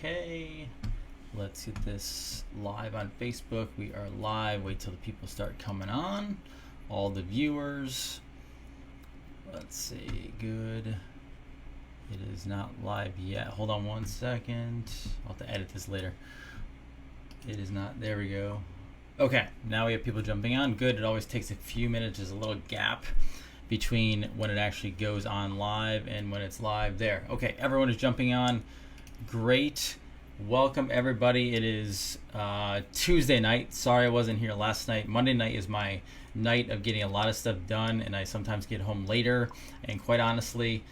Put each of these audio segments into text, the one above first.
Okay, let's get this live on Facebook. We are live. Wait till the people start coming on. All the viewers. Let's see. Good. It is not live yet. Hold on one second. I'll have to edit this later. It is not. There we go. Okay, now we have people jumping on. Good. It always takes a few minutes. There's a little gap between when it actually goes on live and when it's live there. Okay, everyone is jumping on. Great. Welcome everybody. It is Tuesday night. Sorry I wasn't here last night. Monday night is my night of getting a lot of stuff done, and I sometimes get home later. And quite honestly,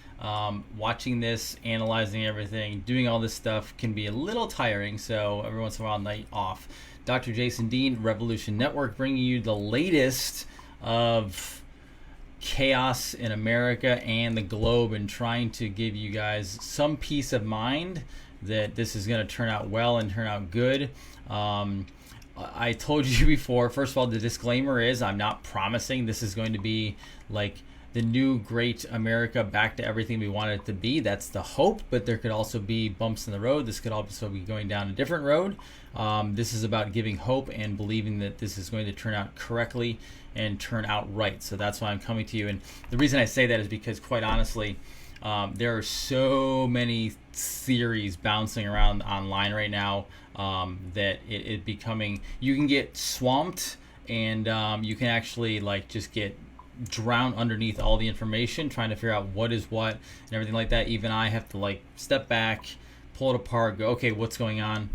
watching this, analyzing everything, doing all this stuff can be a little tiring, so every once in a while, night off. Dr. Jason Dean, Revolution Network, bringing you the latest of chaos in America and the globe, and trying to give you guys some peace of mind that this is going to turn out well and turn out good. I told you before, first of all, the disclaimer is I'm not promising this is going to be like the new great America, back to everything we want it to be. That's the hope, but there could also be bumps in the road. This could also be going down a different road. This is about giving hope and believing that this is going to turn out correctly and turn out right. So that's why I'm coming to you. And the reason I say that is because, quite honestly, there are so many theories bouncing around online right now that it becoming, you can get swamped, and you can actually like just get drowned underneath all the information trying to figure out what is what and everything like that. Even I have to like step back, pull it apart, go, okay, what's going on?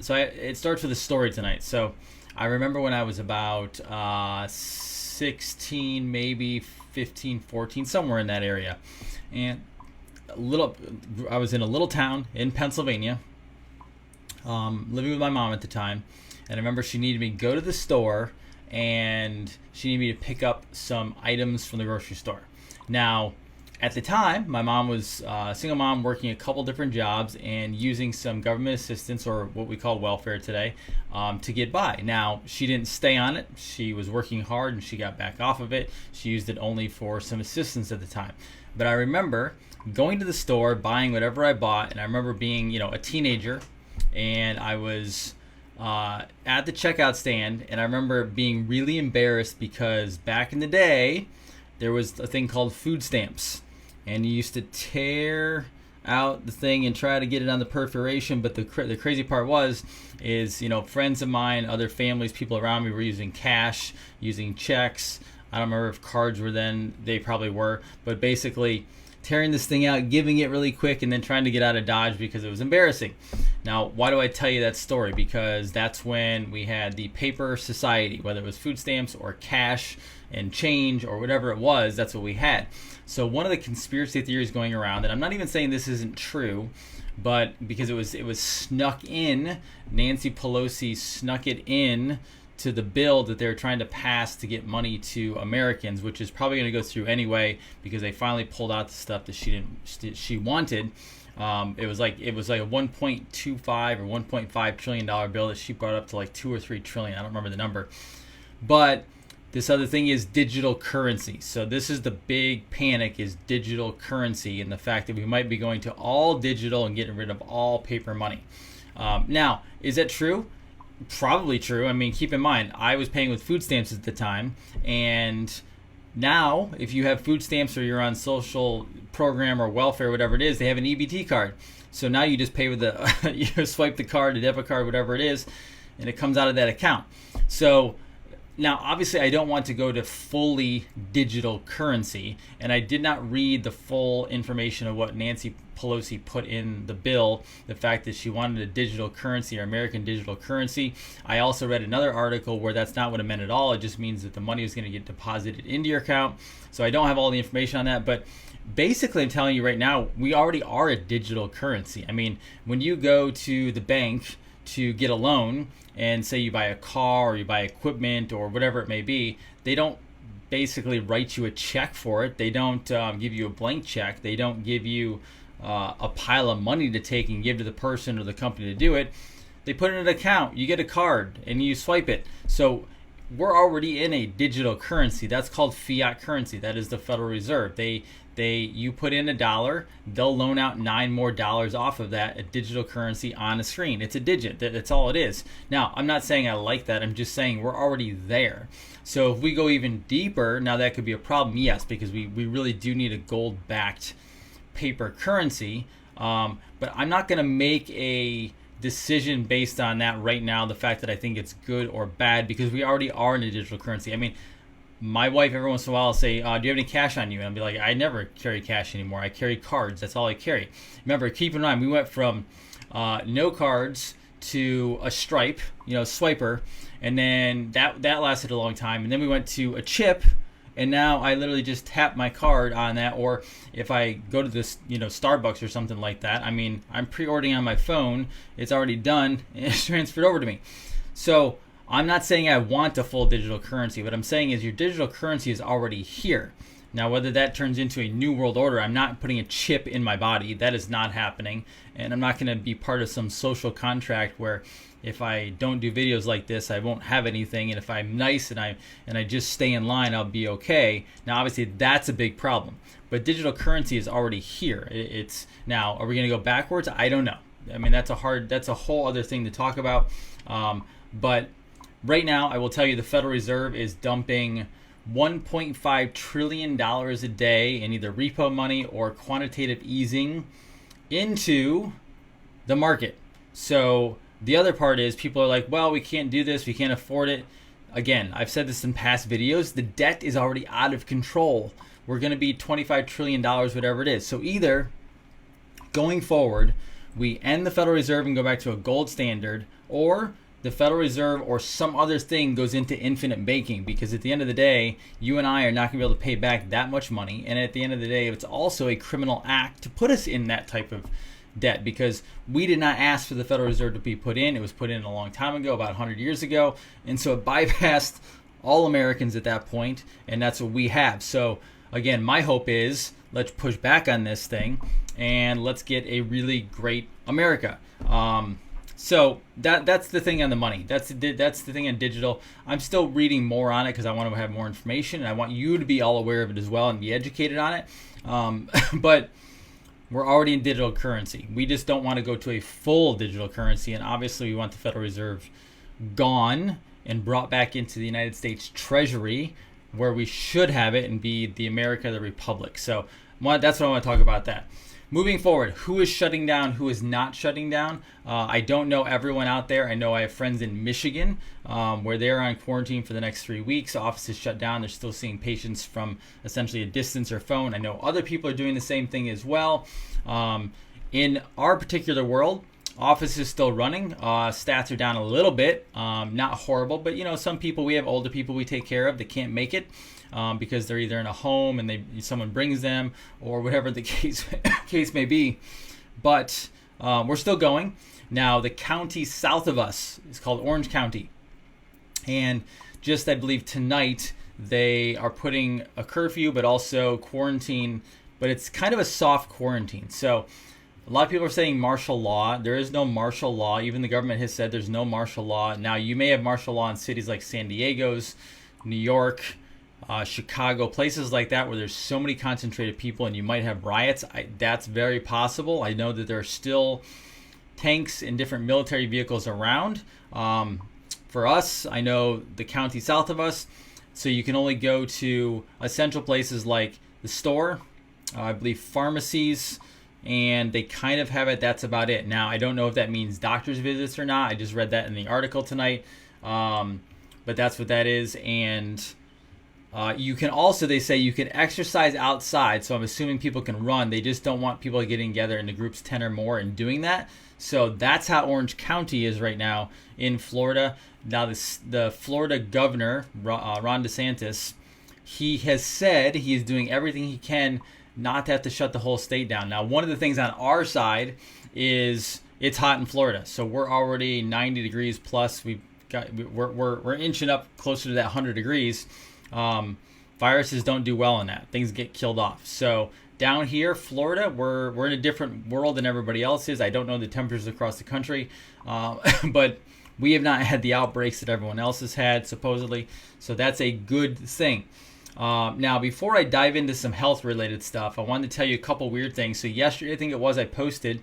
It starts with a story tonight. So I remember when I was about 16, maybe 15, 14, somewhere in that area. And I was in a little town in Pennsylvania, living with my mom at the time. And I remember she needed me to go to the store, and she needed me to pick up some items from the grocery store. Now, at the time, my mom was a single mom working a couple different jobs and using some government assistance, or what we call welfare today, to get by. Now, she didn't stay on it. She was working hard and she got back off of it. She used it only for some assistance at the time. But I remember going to the store, buying whatever I bought, and I remember being, a teenager, and I was at the checkout stand, and I remember being really embarrassed because back in the day, there was a thing called food stamps, and you used to tear out the thing and try to get it on the perforation. But the crazy part is friends of mine, other families, people around me were using cash, using checks. I don't remember if cards were then, they probably were, but basically tearing this thing out, giving it really quick, and then trying to get out of Dodge because it was embarrassing. Now, why do I tell you that story? Because that's when we had the paper society, whether it was food stamps or cash and change or whatever it was, that's what we had. So one of the conspiracy theories going around, and I'm not even saying this isn't true, but because it was snuck in, Nancy Pelosi snuck it in to the bill that they're trying to pass to get money to Americans, which is probably going to go through anyway because they finally pulled out the stuff that she wanted. It was like a 1.25 or 1.5 trillion dollar bill that she brought up to like 2 or 3 trillion. I don't remember the number. But this other thing is digital currency. So this is the big panic, is digital currency, and the fact that we might be going to all digital and getting rid of all paper money. Now, is that true? Probably true. I mean, keep in mind, I was paying with food stamps at the time, and now if you have food stamps or you're on social program or welfare, whatever it is, they have an EBT card. So now you just pay with you swipe the card, the debit card, whatever it is, and it comes out of that account. So now, obviously, I don't want to go to fully digital currency, and I did not read the full information of what Nancy Pelosi put in the bill, the fact that she wanted a digital currency or American digital currency. I also read another article where that's not what it meant at all. It just means that the money is going to get deposited into your account. So I don't have all the information on that, but basically I'm telling you right now, we already are a digital currency. I mean, when you go to the bank to get a loan, and say you buy a car or you buy equipment or whatever it may be, they don't basically write you a check for it. They don't give you a blank check. They don't give you a pile of money to take and give to the person or the company to do it. They put it in an account. You get a card and you swipe it. So we're already in a digital currency. That's called fiat currency. That is the Federal Reserve. You put in $1, they'll loan out $9 more off of that, a digital currency on a screen. It's a digit. That's all it is. Now, I'm not saying I like that. I'm just saying we're already there. So if we go even deeper, now that could be a problem, yes, because we really do need a gold-backed paper currency. But I'm not going to make a decision based on that right now, the fact that I think it's good or bad, because we already are in a digital currency. I mean, my wife every once in a while will say, do you have any cash on you? And I'll be like, I never carry cash anymore. I carry cards. That's all I carry. Remember, keep in mind, we went from no cards to a Stripe, swiper, and then that lasted a long time. And then we went to a chip, and now I literally just tap my card on that. Or if I go to this, Starbucks or something like that, I mean, I'm pre-ordering on my phone. It's already done, and it's transferred over to me. So I'm not saying I want a full digital currency. What I'm saying is your digital currency is already here. Now, whether that turns into a new world order, I'm not putting a chip in my body. That is not happening. And I'm not going to be part of some social contract where if I don't do videos like this, I won't have anything. And if I'm nice and I just stay in line, I'll be okay. Now, obviously, that's a big problem. But digital currency is already here. It's now, are we going to go backwards? I don't know. I mean, that's a whole other thing to talk about. But right now, I will tell you the Federal Reserve is dumping $1.5 trillion a day in either repo money or quantitative easing into the market. So the other part is people are like, well, we can't do this. We can't afford it. Again, I've said this in past videos. The debt is already out of control. We're going to be $25 trillion, whatever it is. So either going forward, we end the Federal Reserve and go back to a gold standard, or the Federal Reserve or some other thing goes into infinite banking, because at the end of the day, you and I are not going to be able to pay back that much money. And at the end of the day, it's also a criminal act to put us in that type of debt, because we did not ask for the Federal Reserve to be put in. It was put in a long time ago, about 100 years ago. And so it bypassed all Americans at that point, and that's what we have. So again, my hope is let's push back on this thing and let's get a really great America. So that's the thing on the money. That's the thing on digital. I'm still reading more on it because I want to have more information, and I want you to be all aware of it as well and be educated on it. But we're already in digital currency. We just don't want to go to a full digital currency, and obviously we want the Federal Reserve gone and brought back into the United States Treasury, where we should have it and be the America, the Republic. So that's what I want to talk about that. Moving forward, who is shutting down, who is not shutting down? I don't know everyone out there. I know I have friends in Michigan where they're on quarantine for the next 3 weeks. Offices shut down. They're still seeing patients from essentially a distance or phone. I know other people are doing the same thing as well. In our particular world, office is still running. Stats are down a little bit, not horrible, but some people, we have older people we take care of that can't make it. Because they're either in a home and someone brings them, or whatever the case may be. But we're still going. Now, the county south of us is called Orange County. And just, I believe, tonight, they are putting a curfew, but also quarantine. But it's kind of a soft quarantine. So a lot of people are saying martial law. There is no martial law. Even the government has said there's no martial law. Now, you may have martial law in cities like San Diego's, New York, Chicago, places like that where there's so many concentrated people and you might have riots. That's very possible. I know that there are still tanks and different military vehicles around. For us, I know the county south of us, so you can only go to essential places like the store, I believe pharmacies, and they kind of have it. That's about it. Now, I don't know if that means doctor's visits or not. I just read that in the article tonight. But that's what that is. And you can also, they say you can exercise outside. So I'm assuming people can run. They just don't want people getting together into groups 10 or more and doing that. So that's how Orange County is right now in Florida. Now, the Florida governor, Ron DeSantis, he has said he is doing everything he can not to have to shut the whole state down. Now, one of the things on our side is it's hot in Florida. So we're already 90 degrees plus. We're inching up closer to that 100 degrees. Viruses don't do well in that. Things get killed off. So down here, Florida, we're in a different world than everybody else is. I don't know the temperatures across the country, but We have not had the outbreaks that everyone else has had, supposedly. So that's a good thing. Now, before I dive into some health-related stuff, I wanted to tell you a couple weird things. So yesterday, I think it was, I posted,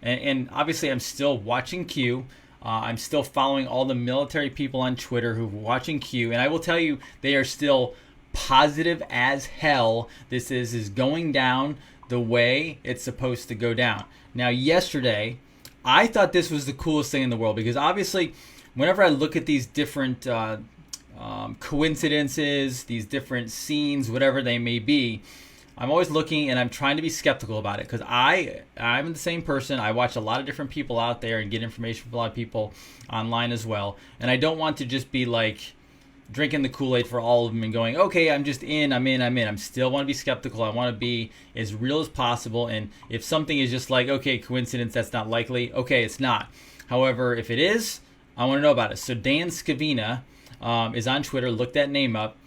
and obviously I'm still watching Q. I'm still following all the military people on Twitter who are watching Q, and I will tell you, they are still positive as hell. This is going down the way it's supposed to go down. Now, yesterday, I thought this was the coolest thing in the world, because obviously, whenever I look at these different coincidences, these different scenes, whatever they may be, I'm always looking and I'm trying to be skeptical about it, because I'm the same person. I watch a lot of different people out there and get information from a lot of people online as well, and I don't want to just be like drinking the Kool-Aid for all of them and going, okay, I'm in. I'm still want to be skeptical. I want to be as real as possible, and if something is just like, okay, coincidence, that's not likely, okay, it's not. However, if it is, I want to know about it. So Dan Scavina is on Twitter. Look that name up.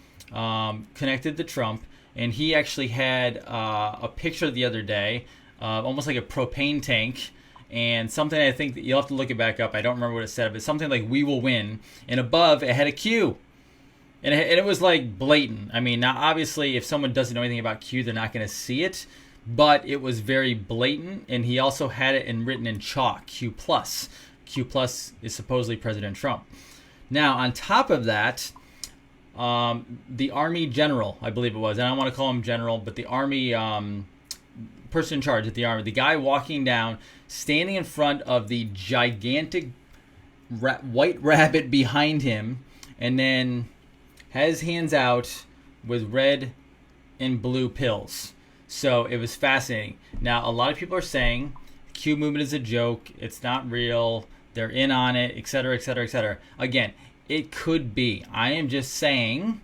Connected to Trump, and he actually had a picture the other day, almost like a propane tank, and something, I think that you'll have to look it back up. I don't remember what it said, but something like "We will win," and above it had a Q, and it was like blatant. I mean, now obviously, if someone doesn't know anything about Q, they're not going to see it, but it was very blatant, and he also had it written in chalk, Q plus. Q plus is supposedly President Trump. Now, on top of that, the Army general, I believe it was, and I don't want to call him general, but the Army person in charge at the Army, the guy walking down, standing in front of the gigantic white rabbit behind him, and then has hands out with red and blue pills. So it was fascinating. Now, a lot of people are saying the Q movement is a joke, it's not real, they're in on it, etc., etc., etc. Again, it could be. I am just saying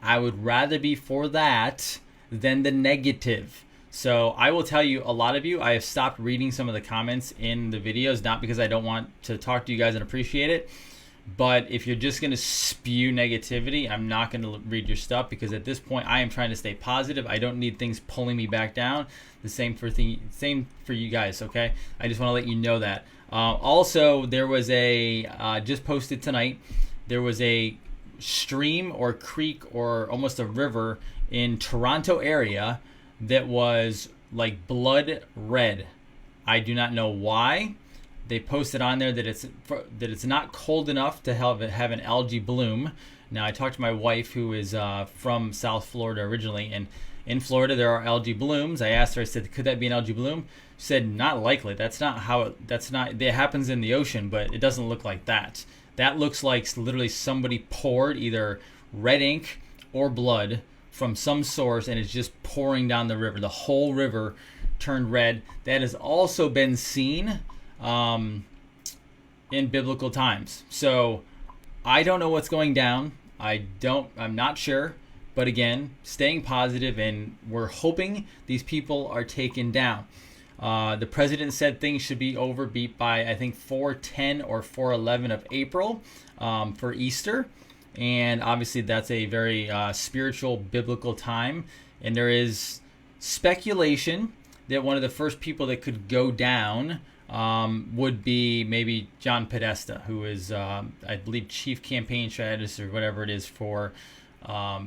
I would rather be for that than the negative. So I will tell you, a lot of you, I have stopped reading some of the comments in the videos, not because I don't want to talk to you guys and appreciate it, but if you're just going to spew negativity, I'm not going to read your stuff, because at this point I am trying to stay positive. I don't need things pulling me back down. The same for you guys, okay? I just want to let you know that. Also, there was just posted tonight, there was a stream or creek or almost a river in Toronto area that was like blood red. I do not know why. They posted on there that it's not cold enough to have an algae bloom. Now, I talked to my wife, who is from South Florida originally, and in Florida there are algae blooms. I asked her, I said, could that be an algae bloom? She said, not likely. It happens in the ocean, but it doesn't look like that. That looks like literally somebody poured either red ink or blood from some source, and it's just pouring down the river. The whole river turned red. That has also been seen in biblical times. So I don't know what's going down. I'm not sure. But again, staying positive, and we're hoping these people are taken down. The president said things should be over by, I think, 4/10 or 4/11 of April for Easter. And obviously that's a very spiritual, biblical time. And there is speculation that one of the first people that could go down would be maybe John Podesta, who is, I believe, chief campaign strategist or whatever it is for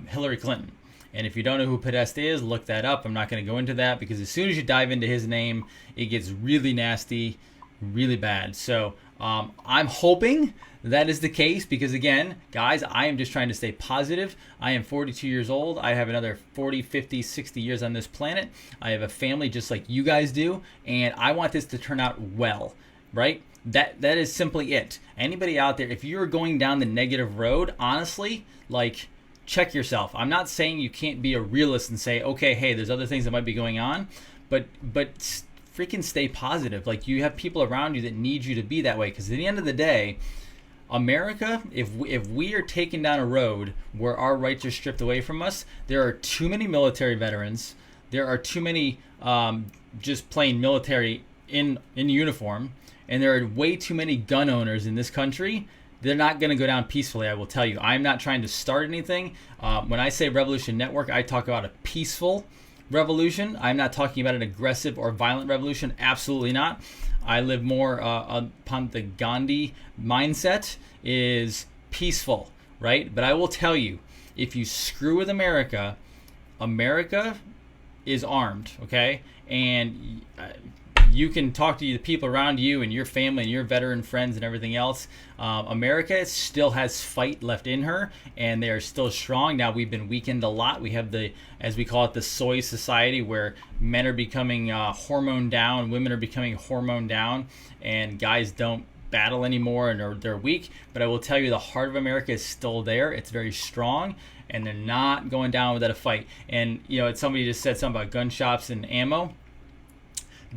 Hillary Clinton. And if you don't know who Podesta is, look that up. I'm not going to go into that, because as soon as you dive into his name, it gets really nasty, really bad. So I'm hoping that is the case, because again, guys, I am just trying to stay positive. I am 42 years old. I have another 40, 50, 60 years on this planet. I have a family just like you guys do, and I want this to turn out well, right? That is simply it. Anybody out there, if you're going down the negative road, honestly, like, check yourself. I'm not saying you can't be a realist and say, okay, hey, there's other things that might be going on, but freaking stay positive. Like, you have people around you that need you to be that way, because at the end of the day, America, if we are taken down a road where our rights are stripped away from us, there are too many military veterans, there are too many just plain military in uniform, and there are way too many gun owners in this country. They're not going to go down peacefully, I will tell you. I'm not trying to start anything. When I say Revolution Network, I talk about a peaceful revolution. I'm not talking about an aggressive or violent revolution. Absolutely not. I live more upon the Gandhi mindset, is peaceful, right? But I will tell you, if you screw with America, America is armed, okay? And you can talk to the people around you and your family and your veteran friends and everything else. America still has fight left in her, and they are still strong. Now, we've been weakened a lot. We have the, as we call it, the soy society, where men are becoming hormone down, women are becoming hormone down, and guys don't battle anymore and they're weak. But I will tell you, the heart of America is still there. It's very strong, and they're not going down without a fight. And, you know, somebody just said something about gun shops and ammo.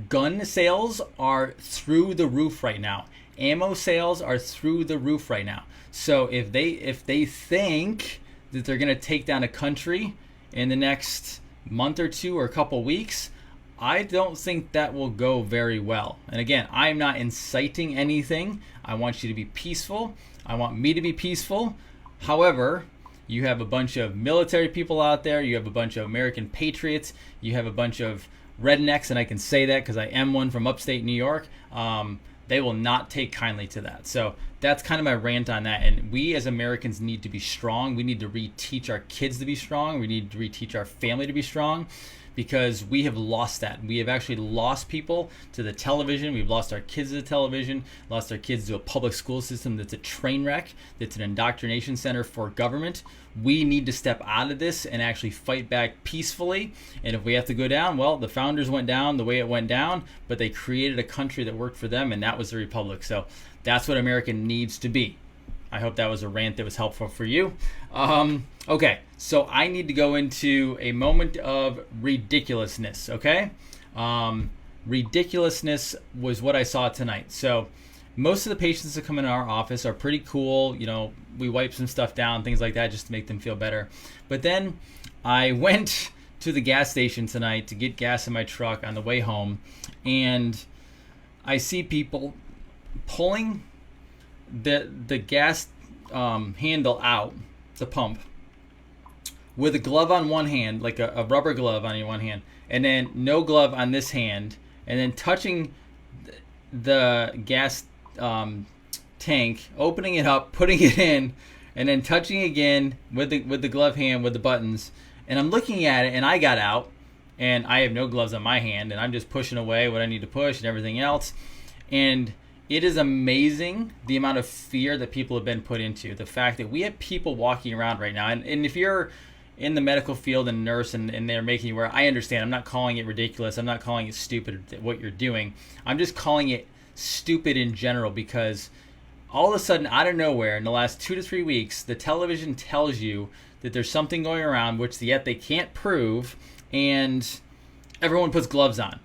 Gun sales are through the roof right now. Ammo sales are through the roof right now. So if they think that they're going to take down a country in the next month or two or a couple weeks, I don't think that will go very well. And again, I'm not inciting anything. I want you to be peaceful. I want me to be peaceful. However, you have a bunch of military people out there. You have a bunch of American patriots. You have a bunch of rednecks, and I can say that because I am one from upstate New York. They will not take kindly to that. So that's kind of my rant on that. And we as Americans need to be strong. We need to reteach our kids to be strong. We need to reteach our family to be strong, because we have lost that. We have actually lost people to the television. We've lost our kids to the television, lost our kids to a public school system that's a train wreck, that's an indoctrination center for government. We need to step out of this and actually fight back peacefully. And if we have to go down, well, the founders went down the way it went down, but they created a country that worked for them, and that was the republic. So that's what America needs to be. I hope that was a rant that was helpful for you. Okay, so I need to go into a moment of ridiculousness, okay? Ridiculousness was what I saw tonight. So most of the patients that come in our office are pretty cool. You know, we wipe some stuff down, things like that, just to make them feel better. But then I went to the gas station tonight to get gas in my truck on the way home, and I see people pulling the gas handle out, the pump, with a glove on one hand, like a rubber glove on one hand, and then no glove on this hand, and then touching the gas tank, opening it up, putting it in, and then touching again with the glove hand with the buttons. And I'm looking at it, and I got out, and I have no gloves on my hand, and I'm just pushing away what I need to push and everything else. And it is amazing the amount of fear that people have been put into. The fact that we have people walking around right now, and if you're in the medical field and nurse and they're making you wear, I understand. I'm not calling it ridiculous. I'm not calling it stupid what you're doing. I'm just calling it stupid in general, because all of a sudden, out of nowhere, in the last 2 to 3 weeks, the television tells you that there's something going around which yet they can't prove, and everyone puts gloves on.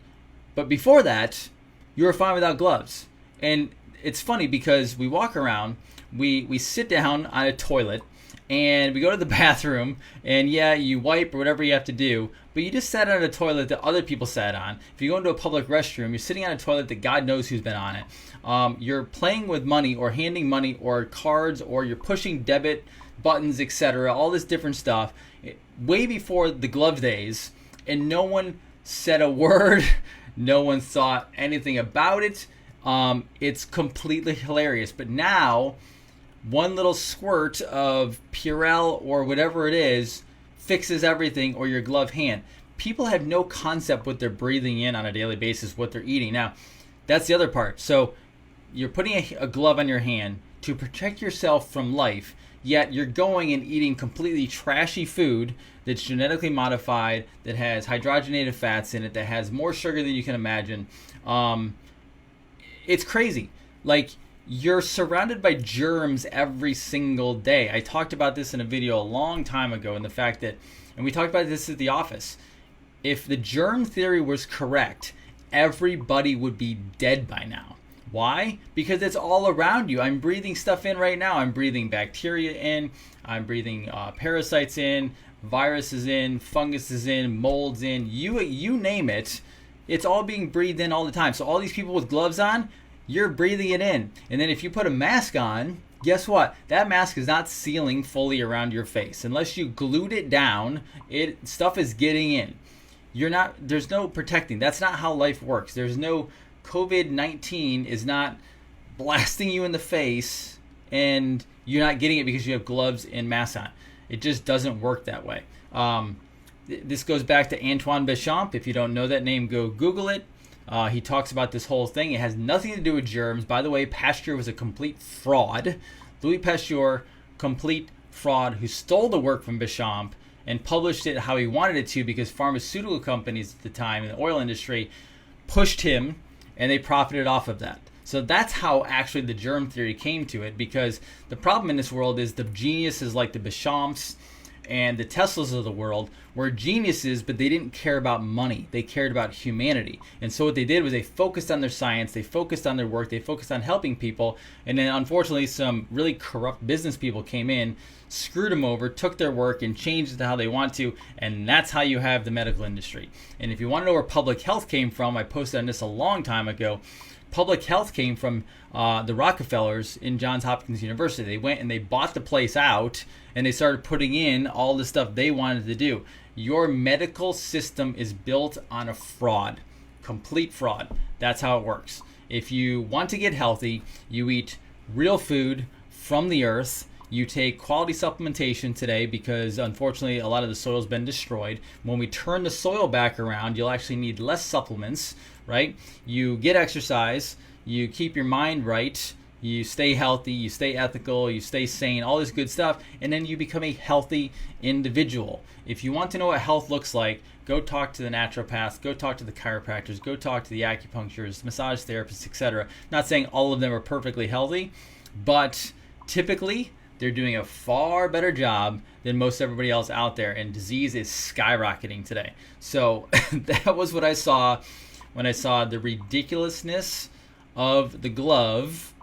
But before that, you were fine without gloves. And it's funny because we walk around, we sit down on a toilet, and we go to the bathroom, and yeah, you wipe or whatever you have to do, but you just sat on a toilet that other people sat on. If you go into a public restroom, you're sitting on a toilet that God knows who's been on it. You're playing with money or handing money or cards, or you're pushing debit buttons, etc., all this different stuff, way before the glove days, and no one said a word. No one thought anything about it. It's completely hilarious. But now, one little squirt of Purell or whatever it is fixes everything, or your glove hand. People have no concept what they're breathing in on a daily basis, what they're eating. Now, that's the other part. So you're putting a glove on your hand to protect yourself from life, yet you're going and eating completely trashy food that's genetically modified, that has hydrogenated fats in it, that has more sugar than you can imagine. It's crazy. Like, you're surrounded by germs every single day. I talked about this in a video a long time ago, and the fact that, and we talked about this at the office, if the germ theory was correct, everybody would be dead by now. Why? Because it's all around you. I'm breathing stuff in right now. I'm breathing bacteria in. I'm breathing parasites in, viruses in, funguses in, molds in. You name it. It's all being breathed in all the time. So all these people with gloves on, you're breathing it in. And then if you put a mask on, guess what? That mask is not sealing fully around your face. Unless you glued it down, stuff is getting in. there's no protecting. That's not how life works. There's no COVID-19 is not blasting you in the face and you're not getting it because you have gloves and masks on. It just doesn't work that way. This goes back to Antoine Béchamp. If you don't know that name, go Google it. He talks about this whole thing. It has nothing to do with germs. By the way, Pasteur was a complete fraud. Louis Pasteur, complete fraud, who stole the work from Béchamp and published it how he wanted it to, because pharmaceutical companies at the time in the oil industry pushed him and they profited off of that. So that's how actually the germ theory came to it, because the problem in this world is the geniuses like the Béchamps and the Teslas of the world were geniuses, but they didn't care about money. They cared about humanity. And so what they did was they focused on their science, they focused on their work, they focused on helping people. And then unfortunately some really corrupt business people came in, screwed them over, took their work and changed it to how they want to. And that's how you have the medical industry. And if you want to know where public health came from, I posted on this a long time ago. Public health came from the Rockefellers in Johns Hopkins University. They went and they bought the place out and they started putting in all the stuff they wanted to do. Your medical system is built on a fraud, complete fraud. That's how it works. If you want to get healthy, you eat real food from the earth. You take quality supplementation today because unfortunately a lot of the soil's been destroyed. When we turn the soil back around, you'll actually need less supplements, right? You get exercise, you keep your mind right, you stay healthy, you stay ethical, you stay sane, all this good stuff, and then you become a healthy individual. If you want to know what health looks like, go talk to the naturopaths, go talk to the chiropractors, go talk to the acupuncturists, massage therapists, etc. Not saying all of them are perfectly healthy, but typically they're doing a far better job than most everybody else out there, and disease is skyrocketing today. So that was what I saw when I saw the ridiculousness of the glove.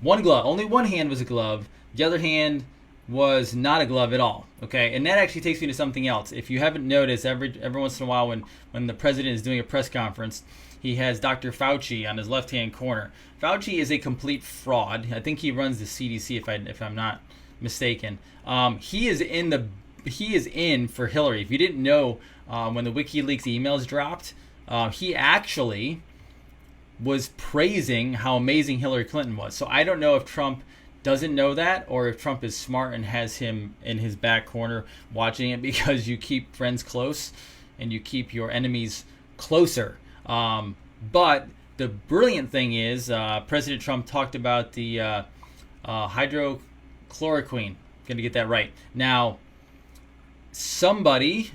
One glove, only one hand was a glove. The other hand was not a glove at all. Okay, and that actually takes me to something else. If you haven't noticed, every once in a while when the president is doing a press conference, he has Dr. Fauci on his left-hand corner. Fauci is a complete fraud. I think he runs the CDC, if I'm not mistaken. He is in for Hillary. If you didn't know, when the WikiLeaks emails dropped, he actually was praising how amazing Hillary Clinton was. So I don't know if Trump doesn't know that, or if Trump is smart and has him in his back corner watching it, because you keep friends close and you keep your enemies closer. But the brilliant thing is, President Trump talked about the hydrochloroquine. Going to get that right. Now, somebody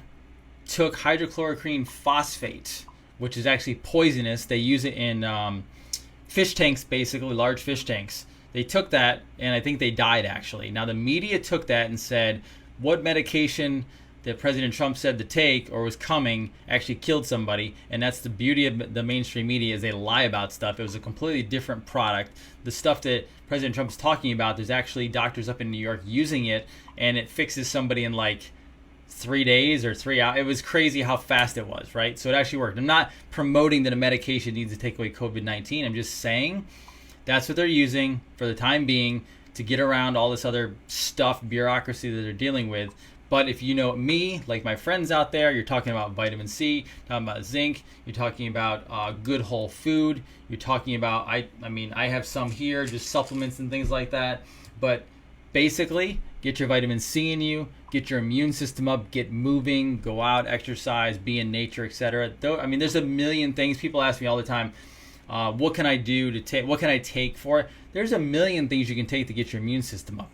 took hydrochloroquine phosphate, which is actually poisonous. They use it in fish tanks, basically, large fish tanks. They took that, and I think they died, actually. Now, the media took that and said, what medication that President Trump said to take or was coming actually killed somebody. And that's the beauty of the mainstream media, is they lie about stuff. It was a completely different product. The stuff that President Trump's talking about, there's actually doctors up in New York using it, and it fixes somebody in like 3 days or 3 hours. It was crazy how fast it was, right? So it actually worked. I'm not promoting that a medication needs to take away COVID-19. I'm just saying that's what they're using for the time being to get around all this other stuff, bureaucracy that they're dealing with. But if you know me, like my friends out there, you're talking about vitamin C, talking about zinc, you're talking about good whole food, you're talking about, I have some here, just supplements and things like that. But basically, get your vitamin C in you, get your immune system up, get moving, go out, exercise, be in nature, etc. There's a million things. People ask me all the time, what can I do to take? What can I take for it? There's a million things you can take to get your immune system up.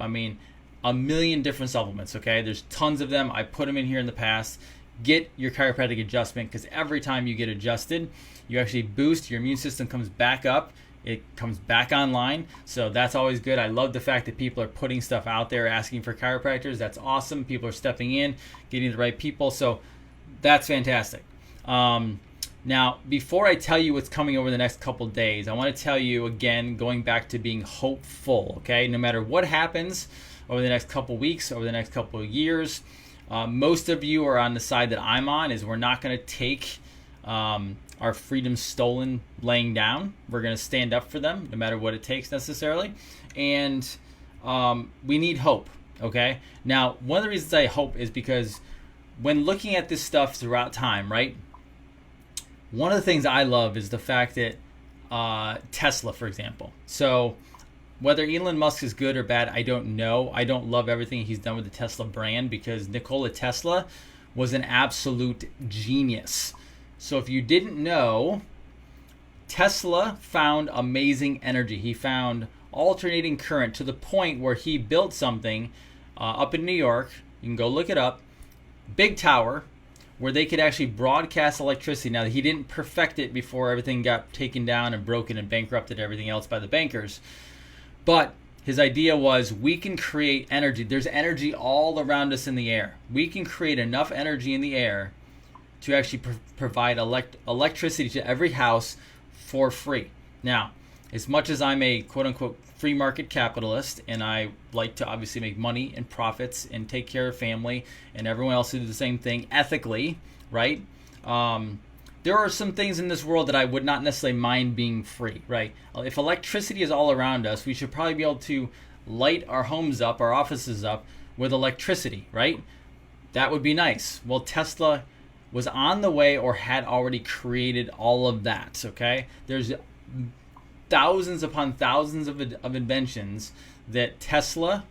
A million different supplements. Okay, there's tons of them. I put them in here in the past. Get your chiropractic adjustment, because every time you get adjusted, you actually boost your immune system, comes back up. It comes back online. So that's always good. I love the fact that people are putting stuff out there, asking for chiropractors. That's awesome. People are stepping in, getting the right people. So that's fantastic. Now, before I tell you what's coming over the next couple days, I want to tell you again, going back to being hopeful, okay? No matter what happens over the next couple weeks, over the next couple of years, most of you are on the side that I'm on, is we're not going to take our freedom stolen laying down. We're going to stand up for them, no matter what it takes necessarily. And we need hope, okay? Now, one of the reasons I hope is because when looking at this stuff throughout time, right? one of the things I love is the fact that Tesla, for example. So whether Elon Musk is good or bad, I don't know. I don't love everything he's done with the Tesla brand, because Nikola Tesla was an absolute genius. So if you didn't know, Tesla found amazing energy. He found alternating current to the point where he built something up in New York. You can go look it up. Big tower where they could actually broadcast electricity. Now, he didn't perfect it before everything got taken down and broken and bankrupted everything else by the bankers. But his idea was, we can create energy. There's energy all around us in the air. We can create enough energy in the air to actually provide electricity to every house for free. Now, as much as I'm a quote-unquote free market capitalist, and I like to obviously make money and profits and take care of family and everyone else who do the same thing ethically, right? There are some things in this world that I would not necessarily mind being free, right? If electricity is all around us, we should probably be able to light our homes up, our offices up with electricity, right? That would be nice. Well, Tesla was on the way or had already created all of that, okay? There's thousands upon thousands of inventions that Tesla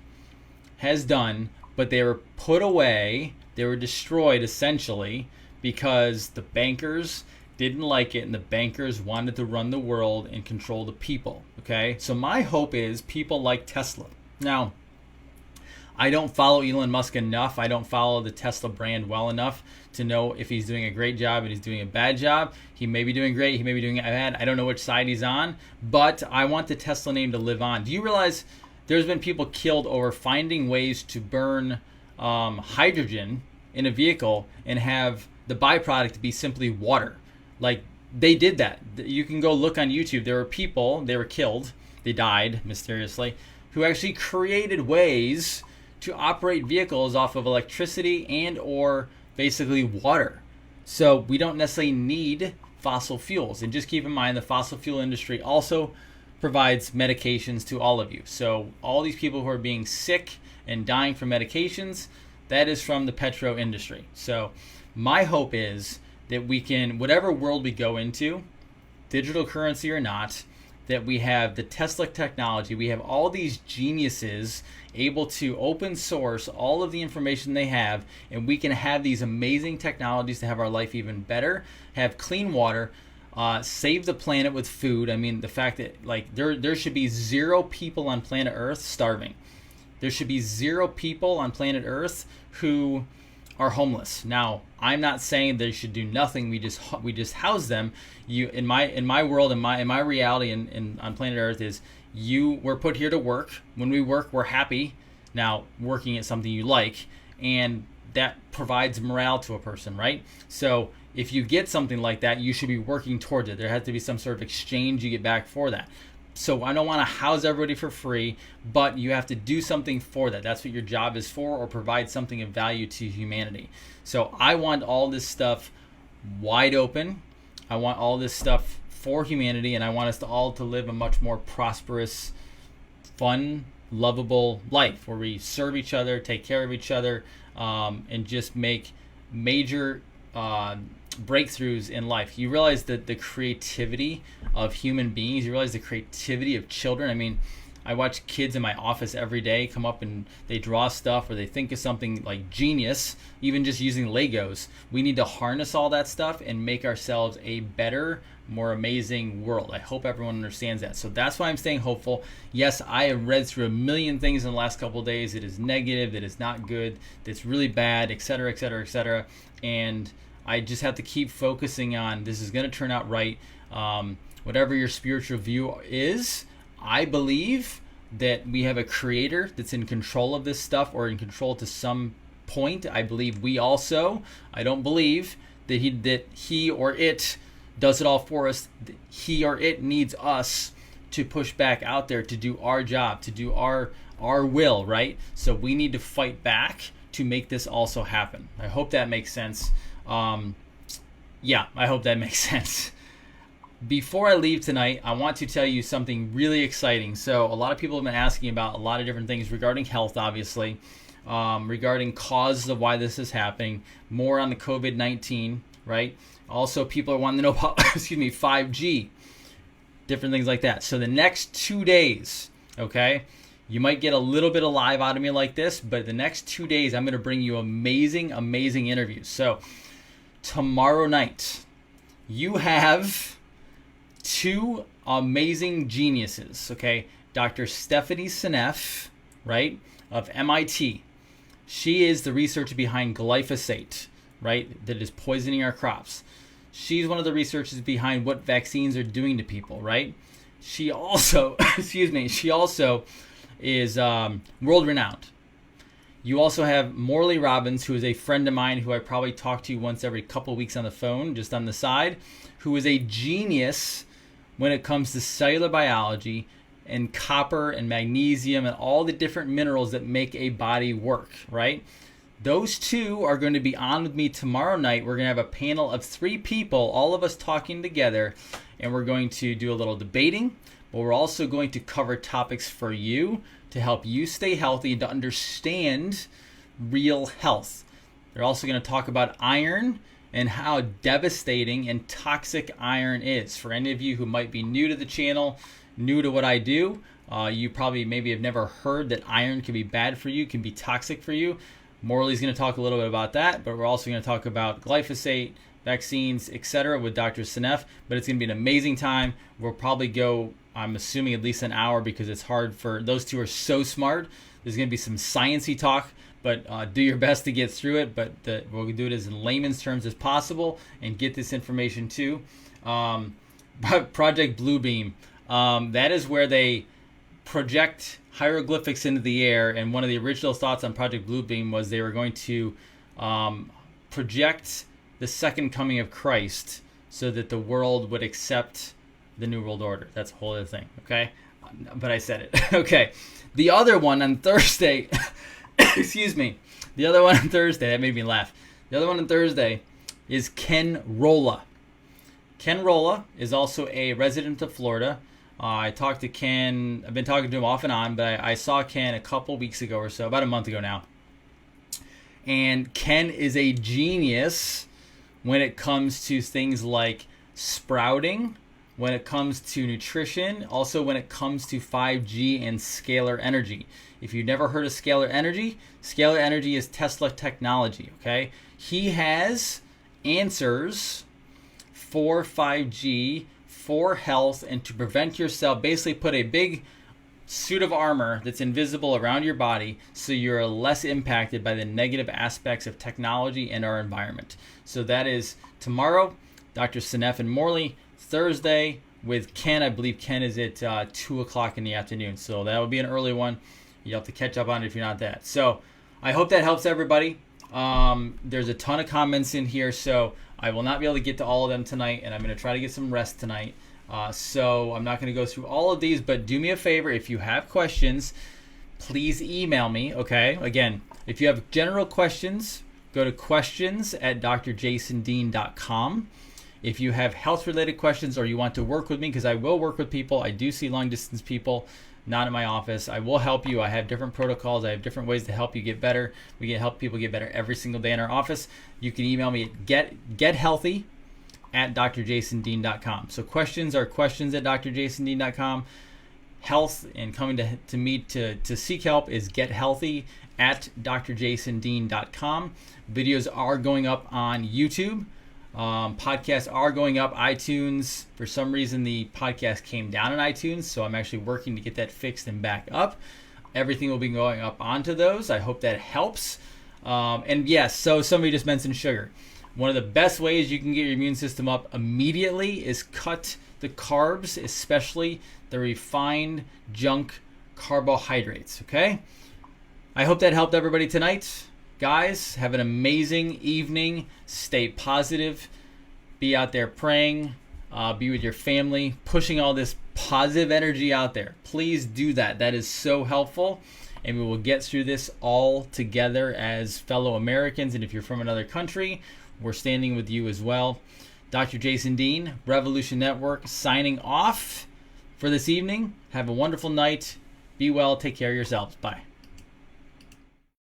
has done, but they were put away, they were destroyed essentially because the bankers didn't like it, and the bankers wanted to run the world and control the people, okay? So my hope is people like Tesla. Now, I don't follow Elon Musk enough. I don't follow the Tesla brand well enough to know if he's doing a great job and he's doing a bad job. He may be doing great. He may be doing bad. I don't know which side he's on, but I want the Tesla name to live on. Do you realize there's been people killed over finding ways to burn hydrogen in a vehicle and have the byproduct be simply water? Like, they did that. You can go look on YouTube. There were people, they were killed, they died mysteriously, who actually created ways to operate vehicles off of electricity and or basically water. So we don't necessarily need fossil fuels. And just keep in mind, the fossil fuel industry also provides medications to all of you. So all these people who are being sick and dying from medications, that is from the petro industry. So my hope is that we can, whatever world we go into, digital currency or not, that we have the Tesla technology, we have all these geniuses able to open source all of the information they have, and we can have these amazing technologies to have our life even better, have clean water, save the planet with food. I mean, the fact that like there should be 0 people on planet Earth starving. There should be 0 people on planet Earth who are homeless. Now, I'm not saying they should do nothing. We just house them. You in my world, in my reality, on planet Earth is we're put here to work. When we work, we're happy. Now, working at something you like, and that provides morale to a person, right? So if you get something like that, you should be working towards it. There has to be some sort of exchange you get back for that. So I don't want to house everybody for free, but you have to do something for that. That's what your job is for, or provide something of value to humanity. So I want all this stuff wide open. I want all this stuff for humanity, and I want us to all to live a much more prosperous, fun, lovable life where we serve each other, take care of each other, and just make major breakthroughs in life. You realize that the creativity of human beings, you realize the creativity of children. I mean, I watch kids in my office every day come up and they draw stuff, or they think of something like genius, even just using Legos. We need to harness all that stuff and make ourselves a better, more amazing world. I hope everyone understands that. So that's why I'm staying hopeful. Yes, I have read through a million things in the last couple of days that is negative, that is not good, that's really bad, etc., etc., etc. And I just have to keep focusing on this is going to turn out right. Whatever your spiritual view is, I believe that we have a creator that's in control of this stuff, or in control to some point. I believe we also, I don't believe that he or it does it all for us. He or it needs us to push back out there to do our job, to do our will, right? So we need to fight back to make this also happen. I hope that makes sense. Yeah, I hope that makes sense. Before I leave tonight, I want to tell you something really exciting. So a lot of people have been asking about a lot of different things regarding health, obviously, regarding causes of why this is happening, more on the COVID-19 right? Also, people are wanting to know about, 5G, different things like that. So the next 2 days, okay, you might get a little bit of live out of me like this, but the next 2 days, I'm going to bring you amazing, amazing interviews. So tomorrow night, you have two amazing geniuses, okay? Dr. Stephanie Seneff, right, of MIT. She is the researcher behind glyphosate, right, that is poisoning our crops. She's one of the researchers behind what vaccines are doing to people, right? She also, she also is world renowned. You also have Morley Robbins, who is a friend of mine who I probably talk to once every couple of weeks on the phone, just on the side, who is a genius when it comes to cellular biology and copper and magnesium and all the different minerals that make a body work, right? Those two are going to be on with me tomorrow night. We're going to have a panel of 3 people, all of us talking together, and we're going to do a little debating, but we're also going to cover topics for you to help you stay healthy and to understand real health. They're also going to talk about iron and how devastating and toxic iron is. For any of you who might be new to the channel, new to what I do, you probably maybe have never heard that iron can be bad for you, can be toxic for you. Morley's going to talk a little bit about that, but we're also going to talk about glyphosate, vaccines, etc. with Dr. Seneff. But it's going to be an amazing time. We'll probably go, I'm assuming, at least an hour because it's hard for, those two are so smart. There's going to be some sciencey talk, but do your best to get through it. But we'll do it as in layman's terms as possible and get this information too. Project Bluebeam. That is where they project hieroglyphics into the air, and one of the original thoughts on Project Bluebeam was they were going to project the second coming of Christ so that the world would accept the New World Order. That's a whole other thing, okay? But I said it. Okay. The other one on Thursday, the other one on Thursday, that made me laugh. The other one on Thursday is Ken Rolla. Ken Rolla is also a resident of Florida. I talked to Ken, I've been talking to him off and on, but I saw Ken a couple weeks ago or so, about a month ago now. And Ken is a genius when it comes to things like sprouting, when it comes to nutrition, also when it comes to 5G and scalar energy. If you've never heard of scalar energy is Tesla technology, okay? He has answers for 5G, for health, and to prevent yourself, basically put a big suit of armor that's invisible around your body so you're less impacted by the negative aspects of technology and our environment. So that is tomorrow, Dr. Seneff and Morley. Thursday with Ken. I believe Ken is at 2 o'clock in the afternoon. So that would be an early one. You have to catch up on it if you're not that. So I hope that helps everybody. There's a ton of comments in here, so I will not be able to get to all of them tonight, and I'm going to try to get some rest tonight. So I'm not going to go through all of these, but do me a favor. If you have questions, please email me, okay? Again, if you have general questions, go to questions@drjasondean.com. If you have health-related questions or you want to work with me, because I will work with people. I do see long-distance people, not in my office. I will help you. I have different protocols. I have different ways to help you get better. We can help people get better every single day in our office. You can email me at gethealthy@drjasondean.com. So questions are questions@drjasondean.com. Health and coming to me to seek help is gethealthy@drjasondean.com. Videos are going up on YouTube. Podcasts are going up. iTunes, for some reason the podcast came down on iTunes, so I'm actually working to get that fixed and back up. Everything will be going up onto those. I hope that helps. And yes, so somebody just mentioned sugar. One of the best ways you can get your immune system up immediately is cut the carbs, especially the refined junk carbohydrates, okay? I hope that helped everybody tonight. Guys, have an amazing evening. Stay positive. Be out there praying. Be with your family, pushing all this positive energy out there. Please do that. That is so helpful. And we will get through this all together as fellow Americans. And if you're from another country, we're standing with you as well. Dr. Jason Dean, Revolution Network, signing off for this evening. Have a wonderful night. Be well. Take care of yourselves. Bye.